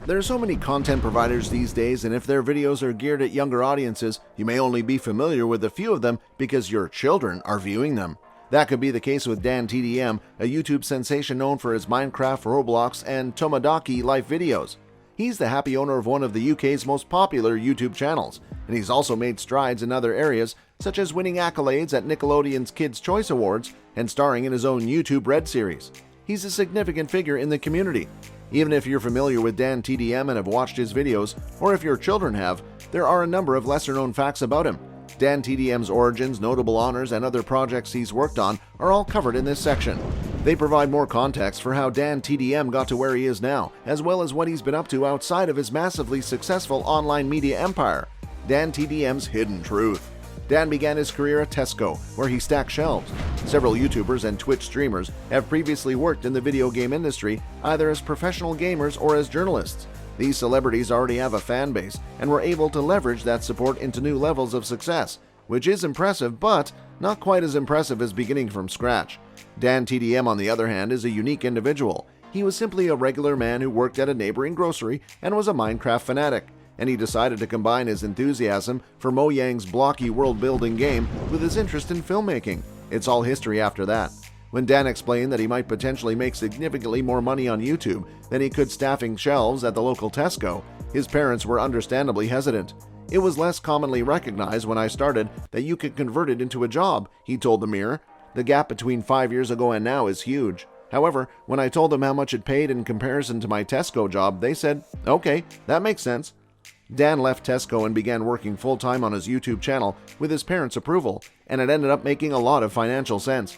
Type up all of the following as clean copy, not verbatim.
There are so many content providers these days, and if their videos are geared at younger audiences, you may only be familiar with a few of them because your children are viewing them. That could be the case with Dantdm, a YouTube sensation known for his Minecraft, Roblox, and Tomodachi life videos. He's the happy owner of one of the UK's most popular YouTube channels, and he's also made strides in other areas, such as winning accolades at Nickelodeon's Kids' Choice Awards and starring in his own YouTube Red series. He's a significant figure in the community. Even if you're familiar with Dantdm and have watched his videos, or if your children have, there are a number of lesser-known facts about him. Dantdm's origins, notable honors, and other projects he's worked on are all covered in this section. They provide more context for how Dantdm got to where he is now, as well as what he's been up to outside of his massively successful online media empire. Dantdm's hidden truth. Dan began his career at Tesco, where he stacked shelves. Several YouTubers and Twitch streamers have previously worked in the video game industry, either as professional gamers or as journalists. These celebrities already have a fan base and were able to leverage that support into new levels of success, which is impressive, but not quite as impressive as beginning from scratch. Dantdm, on the other hand, is a unique individual. He was simply a regular man who worked at a neighboring grocery and was a Minecraft fanatic, and he decided to combine his enthusiasm for Mojang's blocky world-building game with his interest in filmmaking. It's all history after that. When Dan explained that he might potentially make significantly more money on YouTube than he could staffing shelves at the local Tesco, his parents were understandably hesitant. "It was less commonly recognized when I started that you could convert it into a job," he told the Mirror. "The gap between 5 years ago and now is huge. However, when I told them how much it paid in comparison to my Tesco job, they said, 'Okay, that makes sense.'" Dan left Tesco and began working full-time on his YouTube channel with his parents' approval, and it ended up making a lot of financial sense.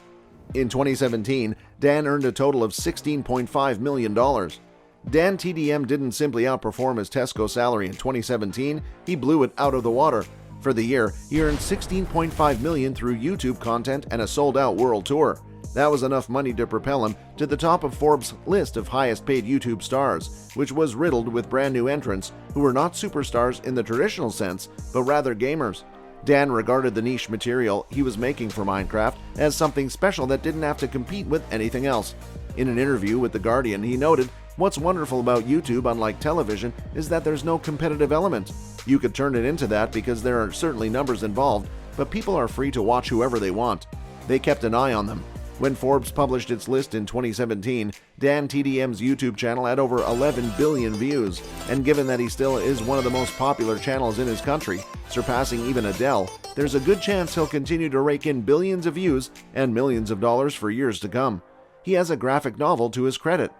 In 2017, Dan earned a total of $16.5 million. Dantdm didn't simply outperform his Tesco salary in 2017, he blew it out of the water. For the year, he earned $16.5 million through YouTube content and a sold-out world tour. That was enough money to propel him to the top of Forbes' list of highest-paid YouTube stars, which was riddled with brand-new entrants who were not superstars in the traditional sense, but rather gamers. Dan regarded the niche material he was making for Minecraft as something special that didn't have to compete with anything else. In an interview with The Guardian, he noted, "What's wonderful about YouTube, unlike television, is that there's no competitive element. You could turn it into that because there are certainly numbers involved, but people are free to watch whoever they want." They kept an eye on them. When Forbes published its list in 2017, Dantdm's YouTube channel had over 11 billion views, and given that he still is one of the most popular channels in his country, surpassing even Adele, there's a good chance he'll continue to rake in billions of views and millions of dollars for years to come. He has a graphic novel to his credit.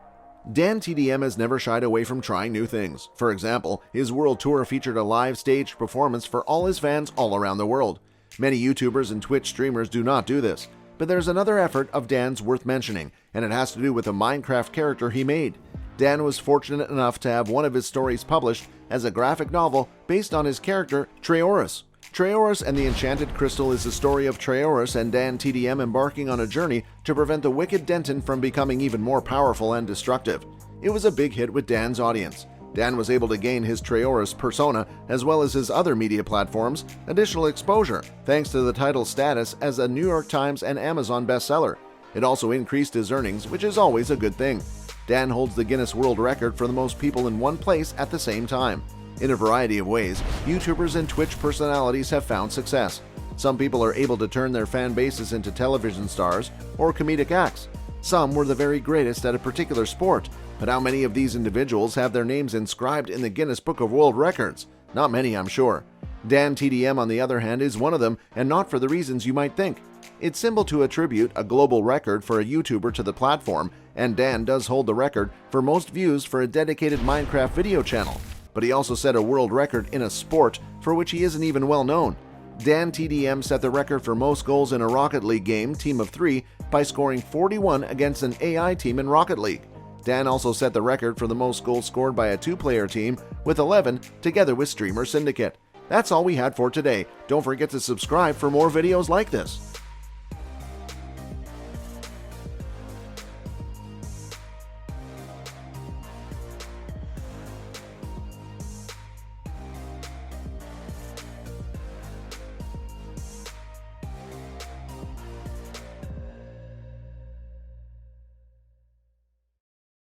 Dantdm has never shied away from trying new things. For example, his world tour featured a live staged performance for all his fans all around the world. Many YouTubers and Twitch streamers do not do this. But there's another effort of Dan's worth mentioning, and it has to do with a Minecraft character he made. Dan was fortunate enough to have one of his stories published as a graphic novel based on his character, Trayaurus. Trayaurus and the Enchanted Crystal is the story of Trayaurus and Dantdm embarking on a journey to prevent the wicked Denton from becoming even more powerful and destructive. It was a big hit with Dan's audience. Dan was able to gain his Trayaurus persona, as well as his other media platforms, additional exposure, thanks to the title's status as a New York Times and Amazon bestseller. It also increased his earnings, which is always a good thing. Dan holds the Guinness World Record for the most people in one place at the same time. In a variety of ways, YouTubers and Twitch personalities have found success. Some people are able to turn their fan bases into television stars or comedic acts. Some were the very greatest at a particular sport, but how many of these individuals have their names inscribed in the Guinness Book of World Records? Not many, I'm sure. Dantdm, on the other hand, is one of them, and not for the reasons you might think. It's simple to attribute a global record for a YouTuber to the platform, and Dan does hold the record for most views for a dedicated Minecraft video channel. But he also set a world record in a sport for which he isn't even well known. Dantdm set the record for most goals in a Rocket League game, Team of 3, by scoring 41 against an AI team in Rocket League. Dan also set the record for the most goals scored by a two-player team, with 11, together with Streamer Syndicate. That's all we had for today. Don't forget to subscribe for more videos like this.